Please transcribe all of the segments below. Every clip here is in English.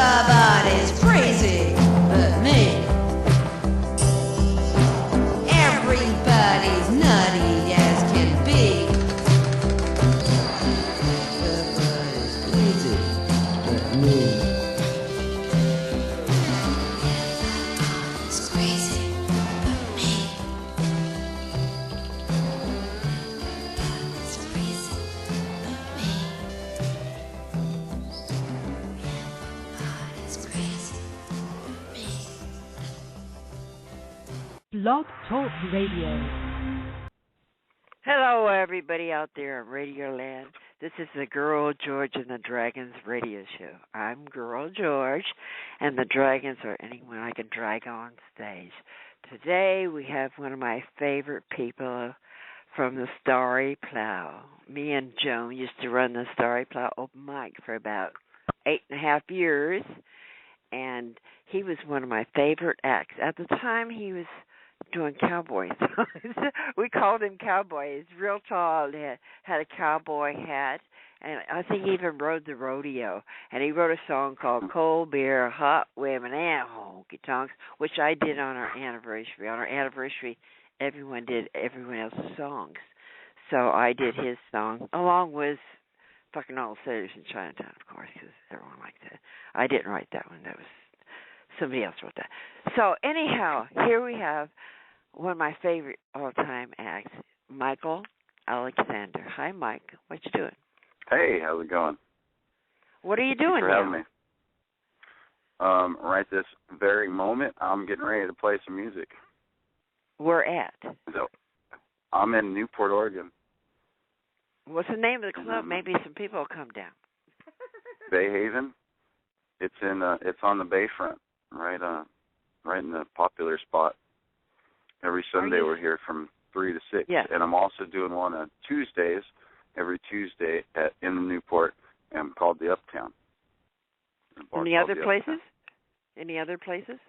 Everybody's crazy but me. Everybody's nutty as can be. Everybody's crazy but me. Everybody's crazy but me. Everybody's crazy but me. Everybody's crazy but me. Blog Talk Radio. Hello, everybody out there in Radio Land. This is the Girl George and the Dragons radio show. I'm Girl George, and the Dragons are anyone I can drag on stage. Today, we have one of my favorite people from the Starry Plow. Me and Joan used to run the Starry Plow open mic for about 8.5 years, and he was one of my favorite acts. At the time, he was doing Cowboy songs. We called him Cowboy. He's real tall, had a cowboy hat, and I think he even rode the rodeo. And he wrote a song called Cold Beer, Hot Women, and Honky Tonks, which I did on our anniversary. On our anniversary, everyone did everyone else's songs. So I did his song, along with Fucking All the Sailors in Chinatown, of course, because everyone liked that. I didn't write that one. That was somebody else wrote that. So anyhow, here we have one of my favorite all-time acts, Michael Alexander. Hi, Mike. What you doing? Hey, how's it going? What are you doing Thanks for having me. Right this very moment, I'm getting ready to play some music. Where at? So, I'm in Newport, Oregon. What's the name of the club? Maybe some people will come down. Bay Haven. It's on the bayfront, right in the popular spot. Every Sunday we're here from 3 to 6. Yeah. And I'm also doing one on Tuesdays, every Tuesday in Newport, and called the Uptown. Any other places? Any other places?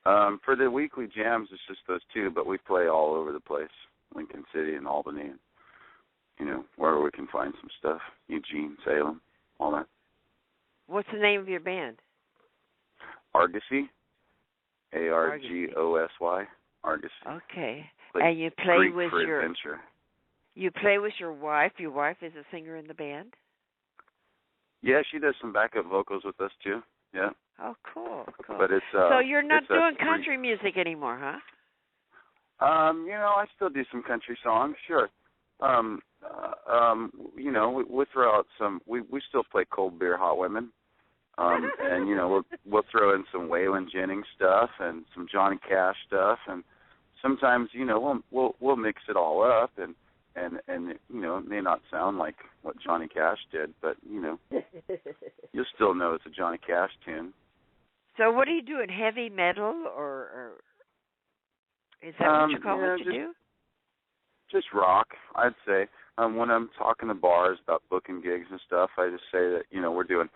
For the weekly jams, it's just those two, but we play all over the place, Lincoln City and Albany, and, wherever we can find some stuff, Eugene, Salem, all that. What's the name of your band? Argosy, Argosy. Argosy. Okay. Like and you play Greek with for your adventure. You play with your wife. Your wife is a singer in the band? Yeah, she does some backup vocals with us too. Yeah. Oh, cool. But it's so you're not doing country music anymore, huh? I still do some country songs, sure. We throw out some. We still play Cold Beer, Hot Women. And we'll throw in some Waylon Jennings stuff and some Johnny Cash stuff, and sometimes we'll mix it all up, and it may not sound like what Johnny Cash did, but you'll still know it's a Johnny Cash tune. So what are you doing? Heavy metal or is that what you call what you do? Just rock, I'd say. When I'm talking to bars about booking gigs and stuff, I just say that we're doing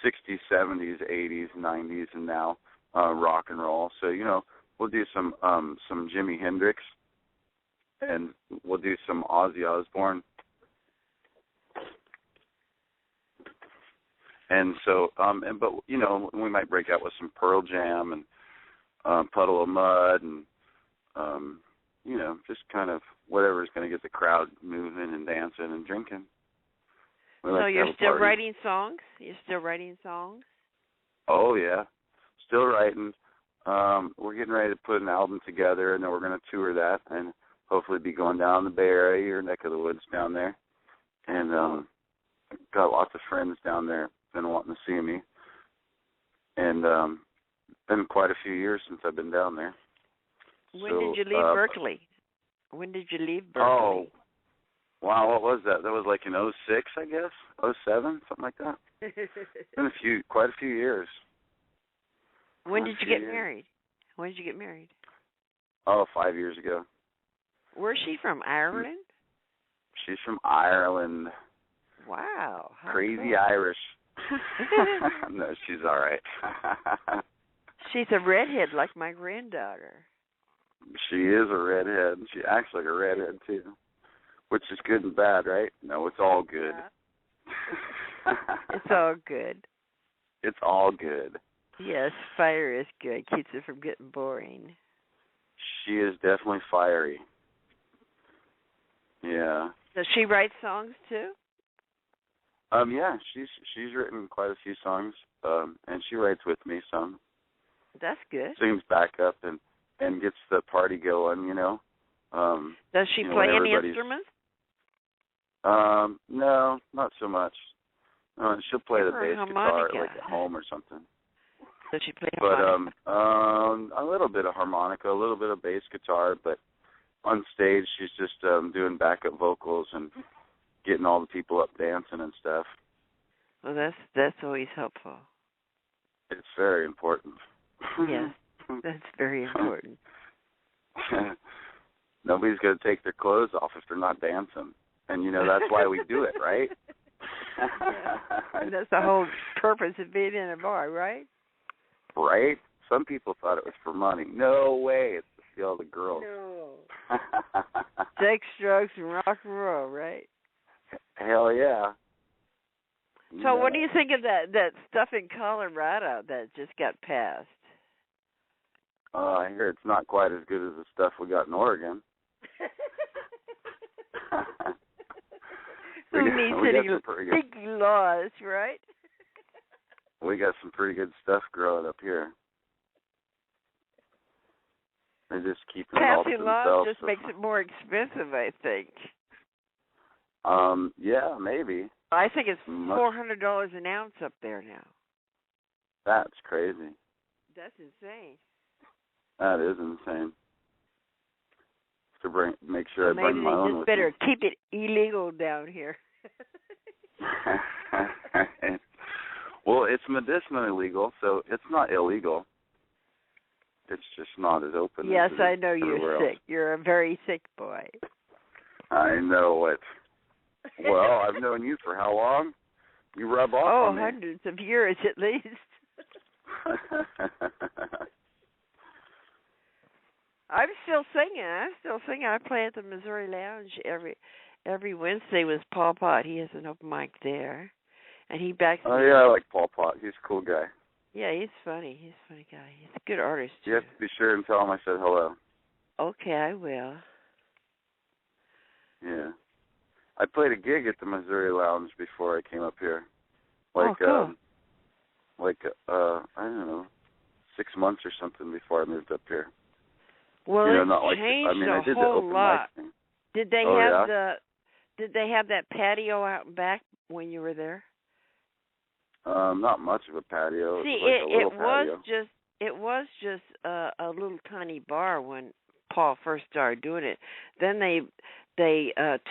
60s, 70s, 80s, 90s, and now rock and roll. So, we'll do some Jimi Hendrix, and we'll do some Ozzy Osbourne. And so, but we might break out with some Pearl Jam and Puddle of Mud and, just kind of whatever's going to get the crowd moving and dancing and drinking. So you're still writing songs? You're still writing songs? Oh, yeah. Still writing. We're getting ready to put an album together, and then we're going to tour that and hopefully be going down the Bay Area, your neck of the woods down there. And got lots of friends down there been wanting to see me. And been quite a few years since I've been down there. When did you leave Berkeley? When did you leave Berkeley? Oh, wow, what was that? That was like in 06, I guess? 07, something like that. Been quite a few years. When did you get married? When did you get married? Oh, 5 years ago. Where's she from, Ireland? She's from Ireland. Wow. Crazy cool. Irish. No, she's all right. She's a redhead like my granddaughter. She is a redhead. She acts like a redhead, too. Which is good and bad, right? No, it's all good. Yeah. It's all good. It's all good. Yes, fire is good. Keeps it from getting boring. She is definitely fiery. Yeah. Does she write songs too? Yeah, she's written quite a few songs, and she writes with me some. That's good. Sings backup and gets the party going, Does she play any instruments? No, not so much. She'll play the bass guitar harmonica. like at home or something. Does she play But harmonica? a little bit of harmonica, a little bit of bass guitar, but on stage she's just doing backup vocals and getting all the people up dancing and stuff. Well, that's always helpful. It's very important. Yes, that's very important. Nobody's going to take their clothes off if they're not dancing. And, that's why we do it, right? That's the whole purpose of being in a bar, right? Right? Some people thought it was for money. No way. It's to see all the girls. No. Sex, drugs, and rock and roll, right? Hell yeah. So what do you think of that stuff in Colorado that just got passed? I hear it's not quite as good as the stuff we got in Oregon. Who needs any big laws, right? We got some pretty good stuff growing up here. They just keep it all to passing laws themselves. Just makes it more expensive, I think. Yeah, maybe. I think it's $400 an ounce up there now. That's crazy. That's insane. That is insane. To make sure I bring my own with me. Maybe they just better keep it illegal down here. Well, it's medicinally legal, so it's not illegal. It's just not as open. Yes, as I know you're sick. Else. You're a very sick boy. I know it. Well, I've known you for how long? You rub off on me. Hundreds of years at least. I'm still singing. I play at the Missouri Lounge every Wednesday with Paul Pott. He has an open mic there, and he backs me. Oh yeah, I like Paul Pott. He's a cool guy. Yeah, he's funny. He's a funny guy. He's a good artist too. You have to be sure and tell him I said hello. Okay, I will. Yeah, I played a gig at the Missouri Lounge before I came up here. Like, cool. I don't know, 6 months or something before I moved up here. Well, it's changed I did a whole the open lot. mic thing. Did they Did they have that patio out and back when you were there? Not much of a patio. See, it was just a little tiny bar when Paul first started doing it. Then they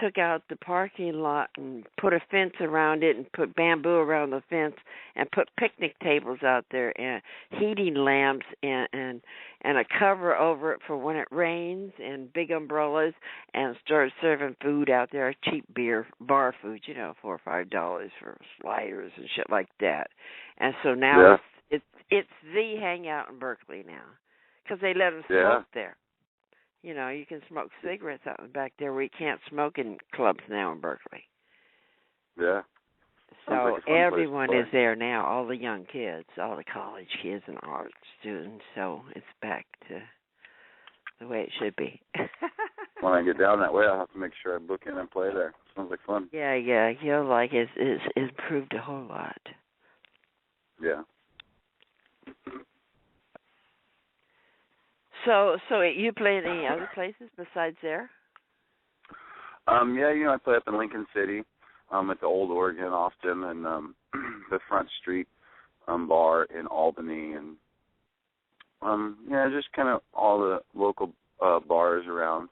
took out the parking lot and put a fence around it and put bamboo around the fence and put picnic tables out there and heating lamps and a cover over it for when it rains and big umbrellas and started serving food out there, cheap bar food, $4 or $5 for sliders and shit like that. And so now it's the hangout in Berkeley now because they let them smoke there. You can smoke cigarettes out in the back there where you can't smoke in clubs now in Berkeley. Yeah. So everyone is there now, all the young kids, all the college kids and art students. So it's back to the way it should be. When I get down that way, I'll have to make sure I book in and play there. Sounds like fun. Yeah, you'll like it. It's improved a whole lot. Yeah. So you play in any other places besides there? Yeah, I play up in Lincoln City, at the Old Oregon often, and the Front Street bar in Albany, and just kind of all the local bars around.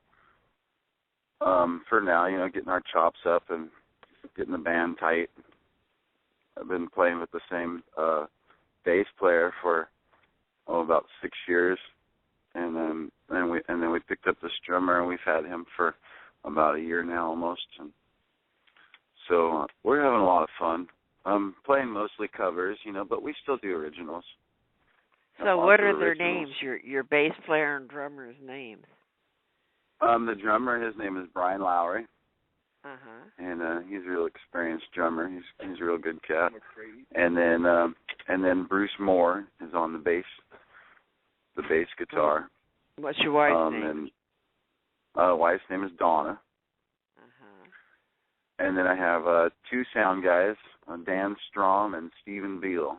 For now, getting our chops up and getting the band tight. I've been playing with the same bass player for about 6 years. And then we picked up this drummer, and we've had him for about a year now almost. And so we're having a lot of fun. I'm playing mostly covers, but we still do originals. So what are their names? Your bass player and drummer's names? The drummer, his name is Brian Lowry. Uh-huh. And he's a real experienced drummer. He's a real good cat. And then And then Bruce Moore is on the bass guitar. What's your wife's name? And wife's name is Donna. And then I have 2 sound guys, Dan Strom and Stephen Beal.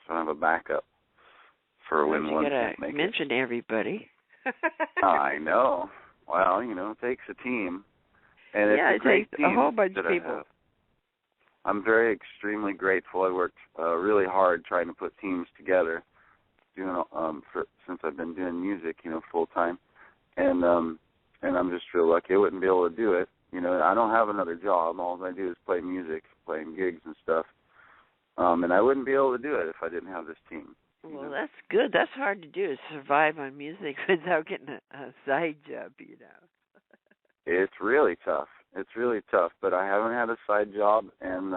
So I have a backup for when one can't make it. You gotta mention everybody. I know. Well, it takes a team. And it's a great team. A whole bunch of people. I'm very extremely grateful. I worked really hard trying to put teams together, since I've been doing music, full time, and I'm just real lucky. I wouldn't be able to do it. I don't have another job. All I do is play music, playing gigs and stuff, and I wouldn't be able to do it if I didn't have this team. Well, that's good. That's hard to do, is survive on music without getting a side job, It's really tough. But I haven't had a side job in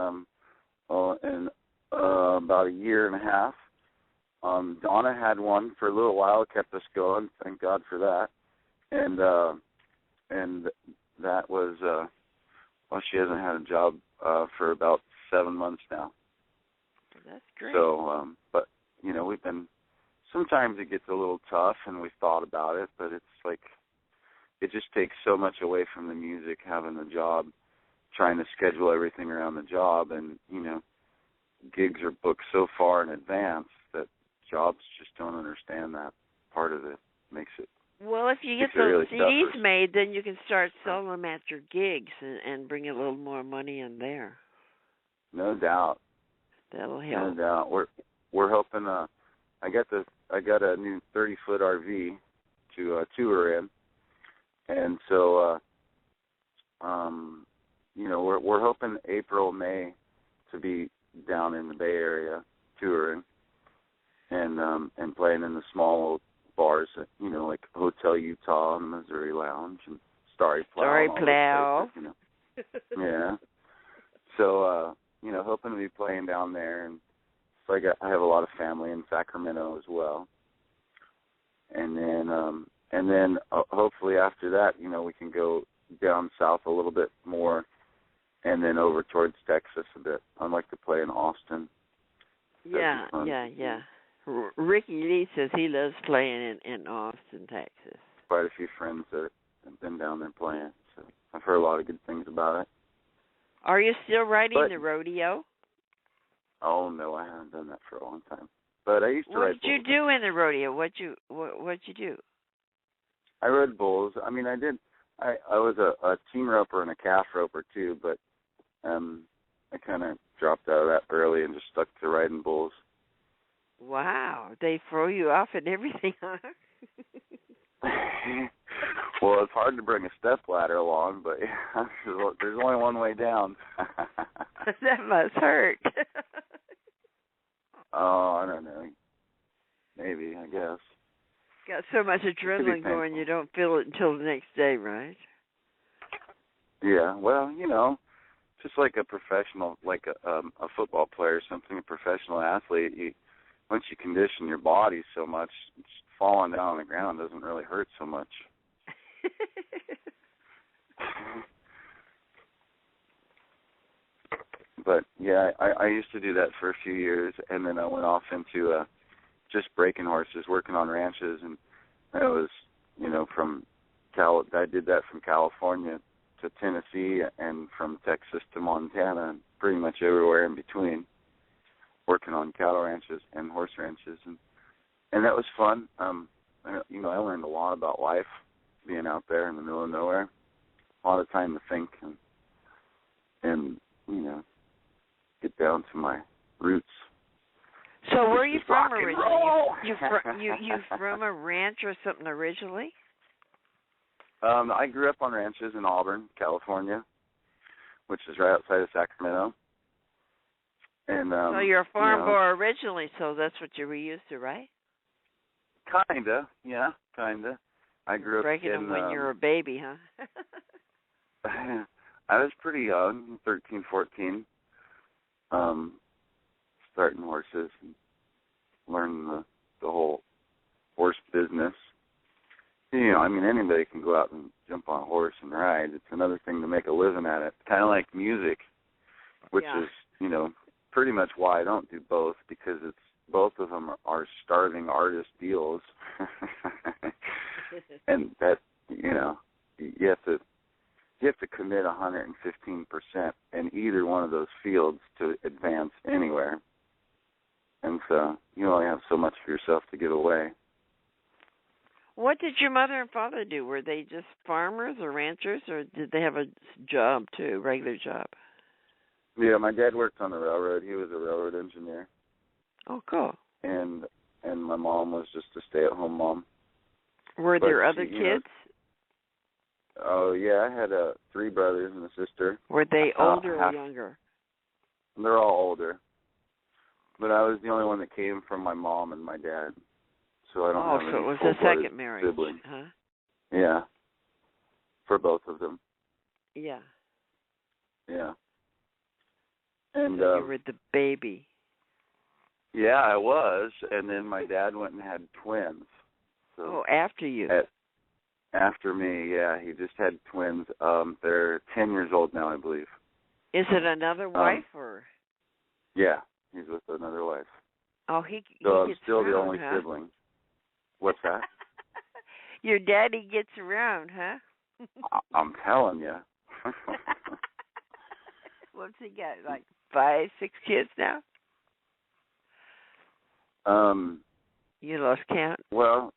about a year and a half. Donna had one for a little while, kept us going. Thank God for that. And that was she hasn't had a job for about 7 months now. That's great. So, but we've been. Sometimes it gets a little tough, and we've thought about it, but it's like it just takes so much away from the music, having the job, trying to schedule everything around the job, and gigs are booked so far in advance that jobs just don't understand that part of it. Makes it. Well, if you get those really CDs made, then you can start selling them at your gigs and bring a little more money in there. No doubt. That'll help. No doubt. We're hoping. I got a new 30-foot RV to tour in, and so we're hoping April, May to be down in the Bay Area touring and playing in the small bars, like Hotel Utah and Missouri Lounge and Starry Plow. Yeah. So hoping to be playing down there, and so I have a lot of family in Sacramento as well. And then hopefully after that, we can go down south a little bit more, and then over towards Texas a bit. I'd like to play in Austin. Yeah. Ricky Lee says he loves playing in Austin, Texas. Quite a few friends that have been down there playing, so I've heard a lot of good things about it. Are you still riding the rodeo? Oh no, I haven't done that for a long time. But I used to ride bulls. What did you do in the rodeo? What'd you do? I rode bulls. I mean, I did. I was a team roper and a calf roper too, but I kind of dropped out of that early and just stuck to riding bulls. Wow, they throw you off and everything, huh? Well, it's hard to bring a step ladder along, but yeah, there's only one way down. That must hurt. Oh, I don't know. Maybe, I guess. Got so much adrenaline going, you don't feel it until the next day, right? Yeah, well, just like a professional, like a football player or something, a professional athlete, once you condition your body so much, falling down on the ground doesn't really hurt so much. But yeah, I used to do that for a few years, and then I went off into just breaking horses, working on ranches, and I was, I did that from California to Tennessee and from Texas to Montana and pretty much everywhere in between, working on cattle ranches and horse ranches, and that was fun. I learned a lot about life being out there in the middle of nowhere. A lot of time to think and get down to my roots. So where are you from originally? You from a ranch or something originally? I grew up on ranches in Auburn, California, which is right outside of Sacramento. And so you're a farm boy originally, so that's what you were used to, right? Kinda, yeah, kinda. I grew up breaking them when you were a baby, huh? I was pretty young, 13, 14, starting horses and learning the whole horse business. Anybody can go out and jump on a horse and ride. It's another thing to make a living at it. Kind of like music, which is, pretty much why I don't do both, because it's both of them are starving artist deals, and that you have to commit 115% in either one of those fields to advance anywhere, and so you only have so much for yourself to give away. What did your mother and father do? Were they just farmers or ranchers, or did they have a job too, regular job? Yeah, my dad worked on the railroad. He was a railroad engineer. Oh, cool. And my mom was just a stay-at-home mom. Were there other kids? Oh, yeah, I had 3 brothers and a sister. Were they older or younger? They're all older. But I was the only one that came from my mom and my dad. So I don't have any so it was a full-blooded second marriage, siblings. huh? Yeah, for both of them. Yeah. Yeah. And so you were the baby. Yeah, I was. And then my dad went and had twins. So after you. After me, yeah. He just had twins. They're 10 years old now, I believe. Is it another wife or? Yeah, he's with another wife. Oh, he So I'm gets still around, the only huh? sibling. What's that? Your daddy gets around, huh? I'm telling you. What's he got? Like 5, 6 kids now? You lost count? Well,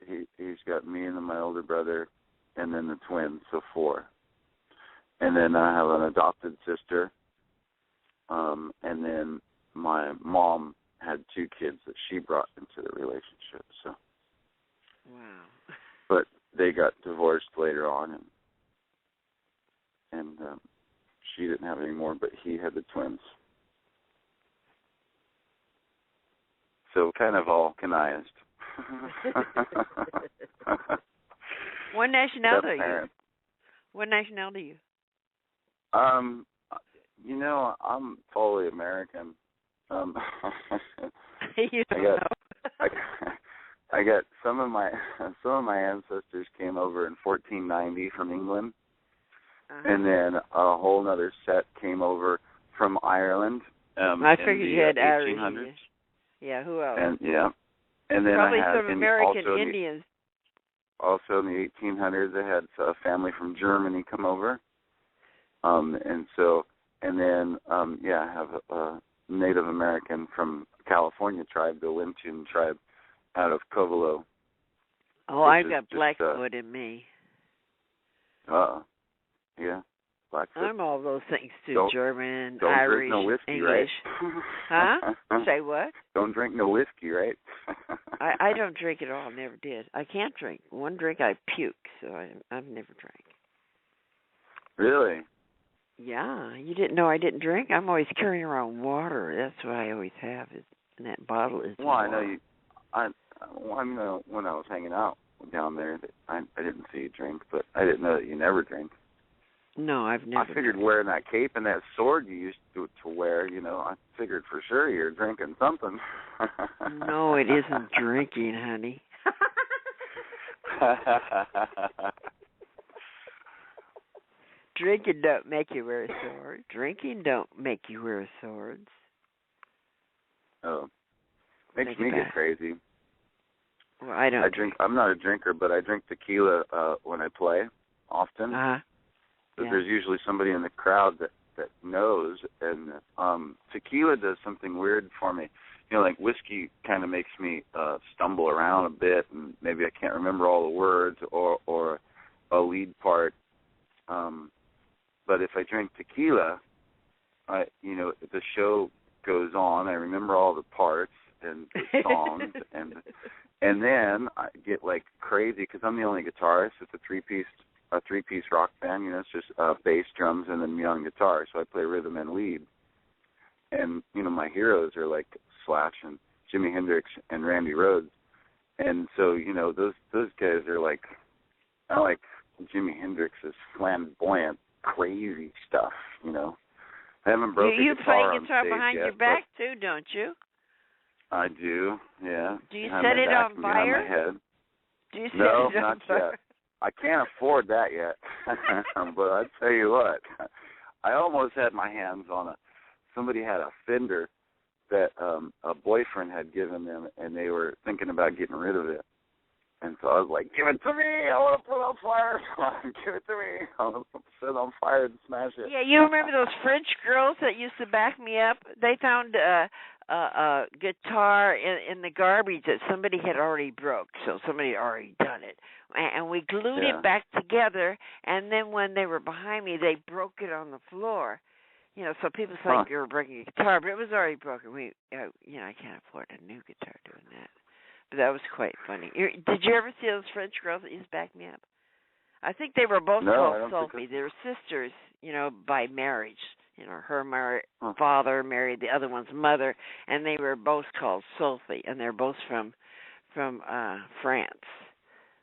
he's got me and then my older brother, and then the twins, so 4. And then I have an adopted sister. And then my mom had 2 kids that she brought into the relationship. So. Wow. But they got divorced later on, and she didn't have any more, but he had the twins. So kind of all connived. What nationality are you? What nationality are you? I'm fully American. You don't know. I got some of my ancestors came over in 1490 from England, and then a whole other set came over from Ireland. I figured you had Irish. 1800s. Yeah, who else? And then probably I had some American Indians. Also in the 1800s, I had a family from Germany come over, I have a Native American from California tribe, the Winchun tribe, out of Covelo. Oh, I've got Blackfoot in me. Yeah, Blackfoot. I'm all those things too. German, don't Irish, drink no whiskey, English. Right? Huh? Say what? Don't drink no whiskey, right? I don't drink at all. Never did. I can't drink. One drink I puke, so I've never drank. Really? Yeah. You didn't know I didn't drink? I'm always carrying around water. That's what I always have. And that bottle is Well, water. I know you. When I was hanging out down there, I didn't see you drink, but I didn't know that you never drank. No, I've never. I figured wearing that cape and that sword you used to wear, I figured for sure you're drinking something. No, it isn't drinking, honey. Drinking don't make you wear a sword. Drinking don't make you wear swords. Oh, makes me get crazy. Well, I don't. I'm not a drinker, but I drink tequila when I play often. Yeah. There's usually somebody in the crowd that knows, and tequila does something weird for me. Like whiskey kind of makes me stumble around a bit, and maybe I can't remember all the words or a lead part. But if I drink tequila, the show goes on. I remember all the parts and the songs, and then I get like crazy because I'm the only guitarist. It's a three-piece rock band. It's just bass, drums, and then me on guitar. So I play rhythm and lead. And my heroes are like Slash and Jimi Hendrix and Randy Rhoads. And so those guys are like, I like Jimi Hendrix's flamboyant, crazy stuff. I haven't broken you guitar play on guitar stage behind yet, your back too, don't you? I do, yeah. Do you behind set my it back on and fire? behind my head. Do you set No, it on not fire? yet. I can't afford that yet. But I tell you what, I almost had my hands on it. Somebody had a Fender that a boyfriend had given them, and they were thinking about getting rid of it. And so I was like, give it to me. I want to put it on fire. Give it to me. I want to set it on fire and smash it. Yeah, you remember those French girls that used to back me up? They found a guitar in the garbage that somebody had already broke, so somebody had already done it. And we glued it back together, and then when they were behind me, they broke it on the floor. You know, so people thought you were breaking a guitar, but it was already broken. I can't afford a new guitar doing that. But that was quite funny. Did you ever see those French girls that used to back me up? I think they were both called Sophie. They were sisters, by marriage. Her father married the other one's mother, and they were both called Sophie, and they're both from France.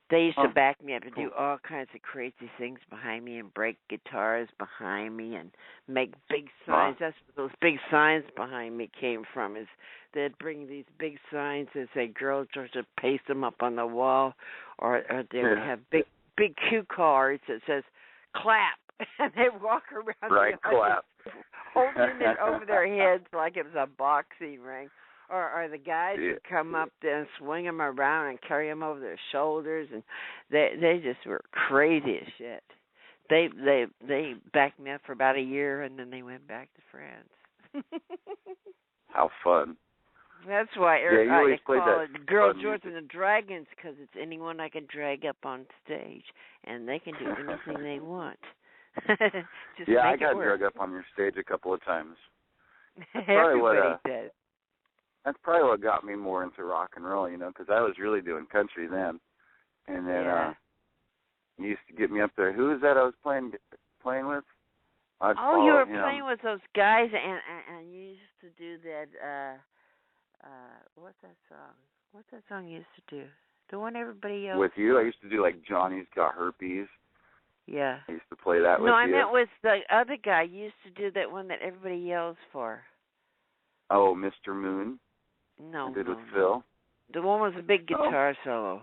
They used to back me up and do all kinds of crazy things behind me and break guitars behind me and make big signs. That's where those big signs behind me came from, is they'd bring these big signs and say, girls just to paste them up on the wall, or they would have big cue cards that says, clap, and they'd walk around the clap. holding it over their heads like it was a boxing ring. Or the guys would come up there and swing them around and carry them over their shoulders, and they just were crazy as shit. They backed me up for about a year, and then they went back to France. How fun! That's why I call it Girl George and the Dragons, because it's anyone I can drag up on stage, and they can do anything they want. I got dragged up on your stage a couple of times. Everybody did. That's probably what got me more into rock and roll, because I was really doing country then. And then you used to get me up there. Who was that I was playing with? You were playing with those guys, and you used to do that, what's that song? What's that song you used to do? The one everybody yells with you? I used to do, like, Johnny's Got Herpes. Yeah. I used to play that with you. No, I meant with the other guy. You used to do that one that everybody yells for. Oh, Mr. Moon? No. I did with Phil. The one with the big guitar solo.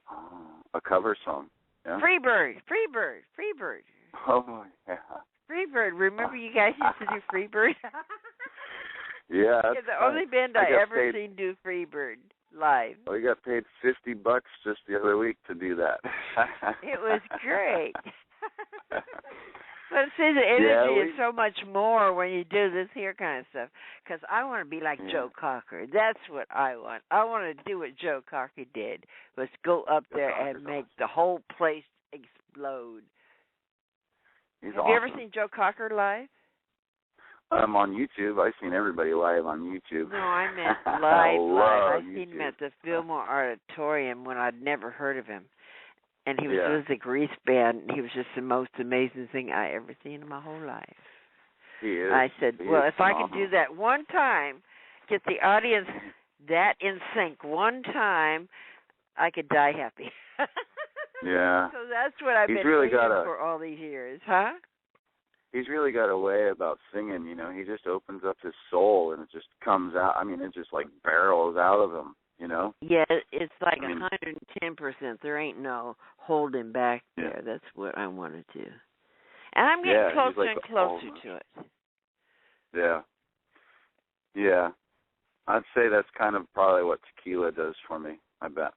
Oh, a cover song. Yeah. Freebird. Oh, yeah. Freebird. Remember you guys used to do Freebird? Yeah. It's the only band I ever seen do Freebird live. Well, we got paid $50 just the other week to do that. It was great. But see, the energy is so much more when you do this here kind of stuff. Because I want to be like Joe Cocker. That's what I want. I want to do what Joe Cocker did, was go up there and make the whole place explode. Have you ever seen Joe Cocker live? I'm on YouTube. I've seen everybody live on YouTube. No, I meant live. I've seen him at the Fillmore Auditorium when I'd never heard of him. And he was with the Grease Band. He was just the most amazing thing I ever seen in my whole life. He is. I said, if I could do that one time, get the audience that in sync one time, I could die happy. Yeah. So that's what I've been doing for all these years, huh? He's really got a way about singing, He just opens up his soul, and it just comes out. I mean, it just, like, barrels out of him. Yeah, it's like 110%. There ain't no holding back there. That's what I want to do. And I'm getting closer and closer to it. Yeah. Yeah. I'd say that's kind of probably what tequila does for me, I bet.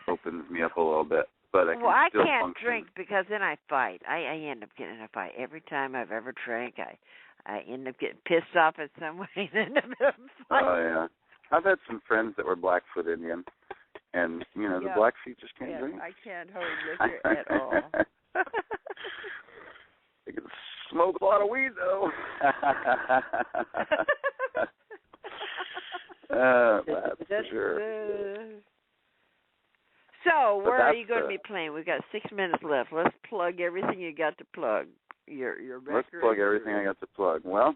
Opens me up a little bit. But I can't function. Drink because then I fight. I end up getting in a fight. Every time I've ever drank, I end up getting pissed off at someone and end up in a fight. Oh, yeah. I've had some friends that were Blackfoot Indian, and, the Blackfeet just can't drink. I can't hold liquor at all. They can smoke a lot of weed, though. That's for sure. So, where are you going to be playing? We've got 6 minutes left. Let's plug everything you got to plug. Your record. Let's plug everything I got to plug. Well,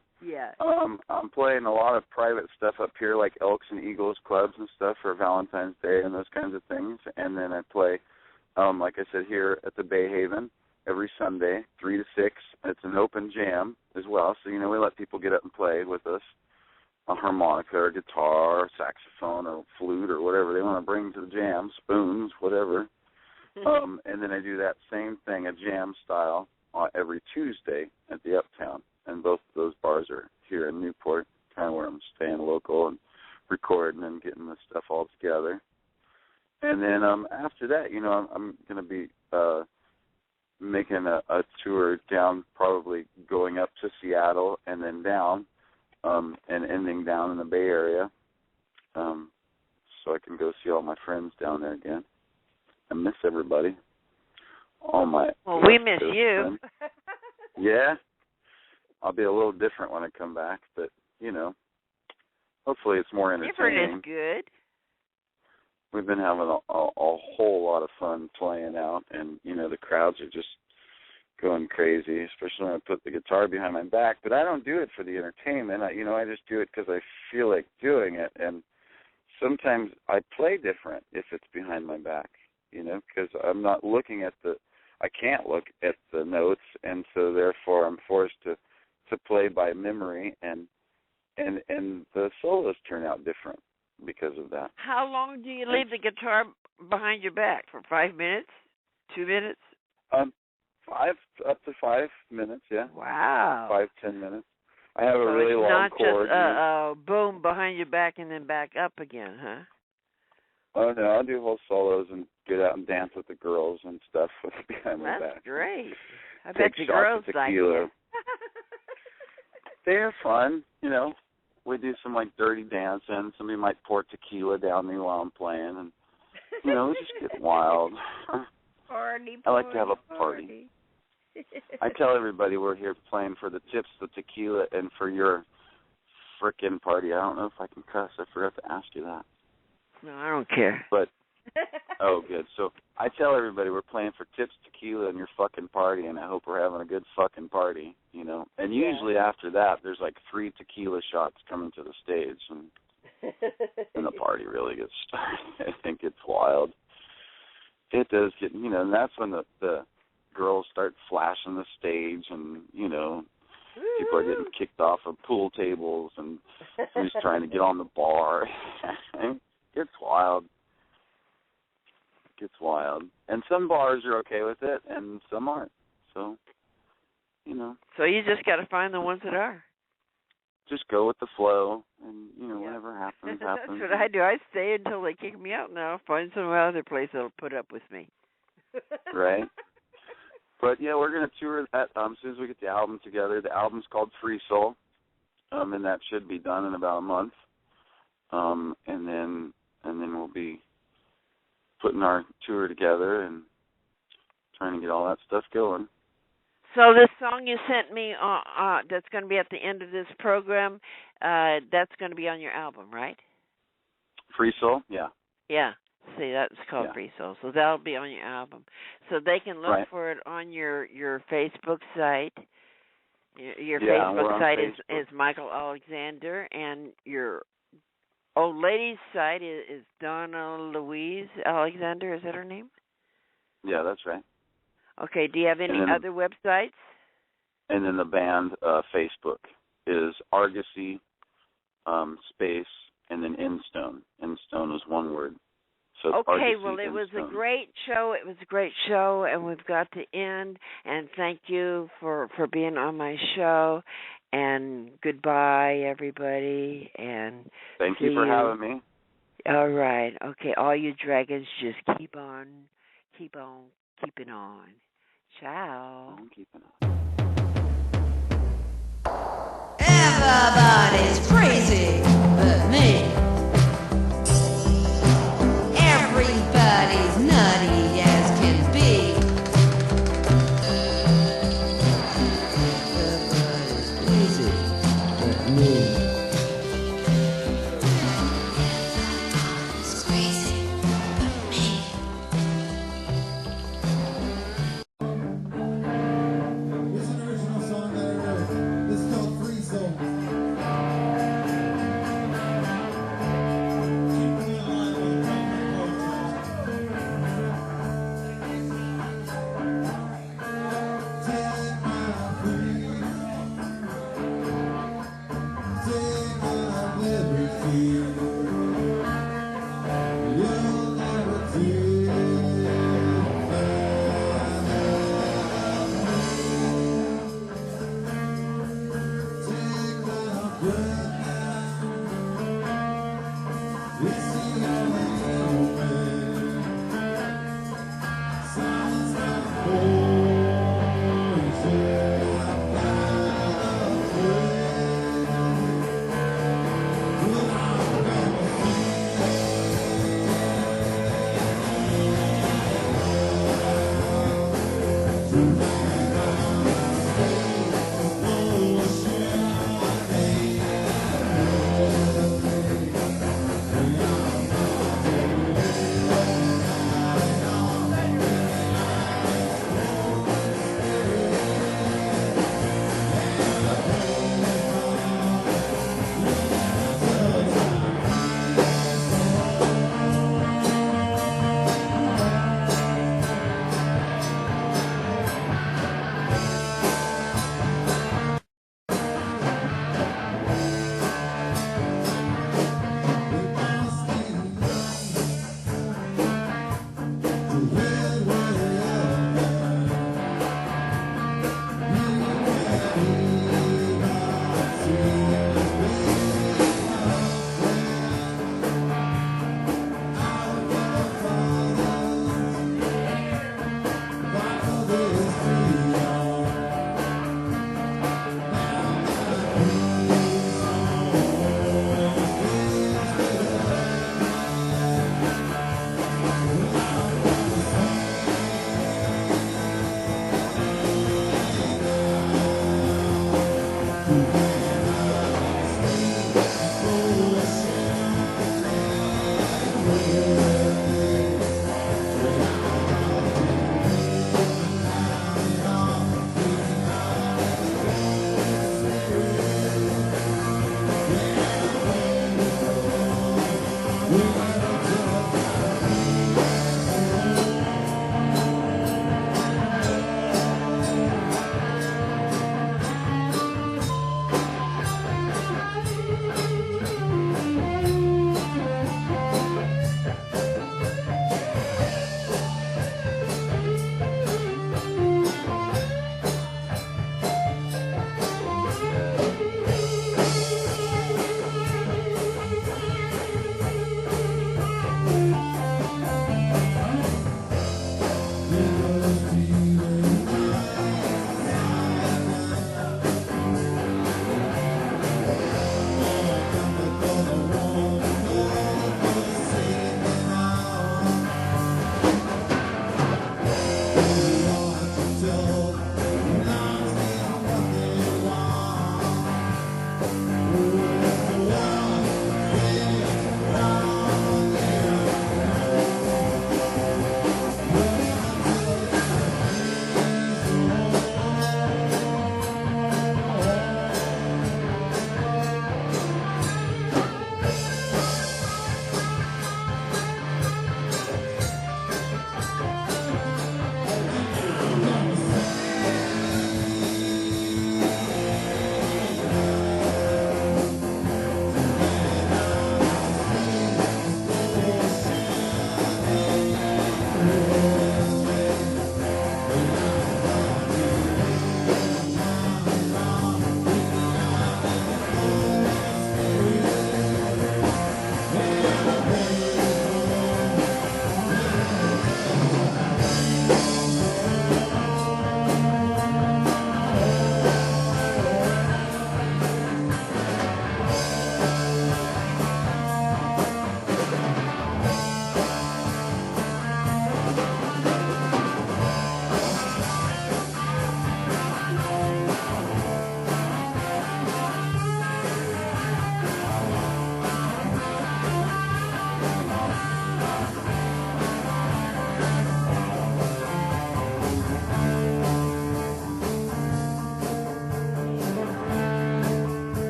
I'm playing a lot of private stuff up here, like Elks and Eagles clubs and stuff for Valentine's Day and those kinds of things. And then I play, like I said, here at the Bay Haven every Sunday, 3 to 6. It's an open jam as well, so we let people get up and play with us. A harmonica or guitar or saxophone or flute or whatever they want to bring to the jam, spoons, whatever. And then I do that same thing, a jam style, every Tuesday at the Uptown, and both of those bars are here in Newport, kind of where I'm staying local and recording and getting this stuff all together. And then after that, I'm going to be making a tour down, probably going up to Seattle and then down, and ending down in the Bay Area, so I can go see all my friends down there again. I miss everybody. Well, we miss you. Yeah. I'll be a little different when I come back, but, hopefully it's more entertaining. Different is good. We've been having a whole lot of fun playing out, and, the crowds are just going crazy, especially when I put the guitar behind my back. But I don't do it for the entertainment. I just do it because I feel like doing it, and sometimes I play different if it's behind my back, because I'm not looking at I can't look at the notes, and so therefore I'm forced to play by memory, and the solos turn out different because of that. How long do you leave the guitar behind your back? For 5 minutes? 2 minutes? 5 minutes, yeah. Wow. 5-10 minutes. I have a really long chord. It's not just boom behind your back and then back up again, huh? Oh, no, I'll do whole solos and get out and dance with the girls and stuff behind my back. That's great. I Take bet the girls like it. They're fun, We do some, dirty dancing. Somebody might pour tequila down me while I'm playing, and, we just get wild. Party, I like to have a party. I tell everybody we're here playing for the tips, the tequila, and for your frickin' party. I don't know if I can cuss. I forgot to ask you that. No, I don't care. But, oh, good. So I tell everybody we're playing for tips, tequila, and your fucking party, and I hope we're having a good fucking party, And usually after that, there's 3 tequila shots coming to the stage, and the party really gets started. I think it's wild. It does get, and that's when the girls start flashing the stage, and, people are getting kicked off of pool tables, and who's trying to get on the bar. It's wild. It's wild. And some bars are okay with it, and some aren't. So, So you just got to find the ones that are. Just go with the flow, and, whatever happens, happens. That's what I do. I stay until they kick me out, now find some other place that'll put up with me. Right. But, yeah, we're going to tour that as soon as we get the album together. The album's called Free Soul, and that should be done in about a month. And then we'll be putting our tour together and trying to get all that stuff going. So this song you sent me that's going to be at the end of this program, that's going to be on your album, right? Free Soul? Yeah. Yeah. See, that's called Free Soul. So that'll be on your album. So they can look for it on your Facebook site. Your Facebook site is Michael Alexander, and your old lady's site is Donna Louise Alexander. Is that her name? Yeah, that's right. Okay. Do you have any other websites? And then the band Facebook is Argosy space and then Instone. Instone is one word. So okay, Argosy, well, it was Instone. a great show. It was a great show, and we've got to end. And thank you for being on my show. And goodbye, everybody. And thank you for having me. All right. Okay, all you dragons, just keep on keeping on. Ciao. I'm keeping on. Everybody's crazy but me. Everybody's nutty as can be. Everybody's crazy but me. It's crazy but me. Here's an original song that I wrote. This is called Free Soul. Good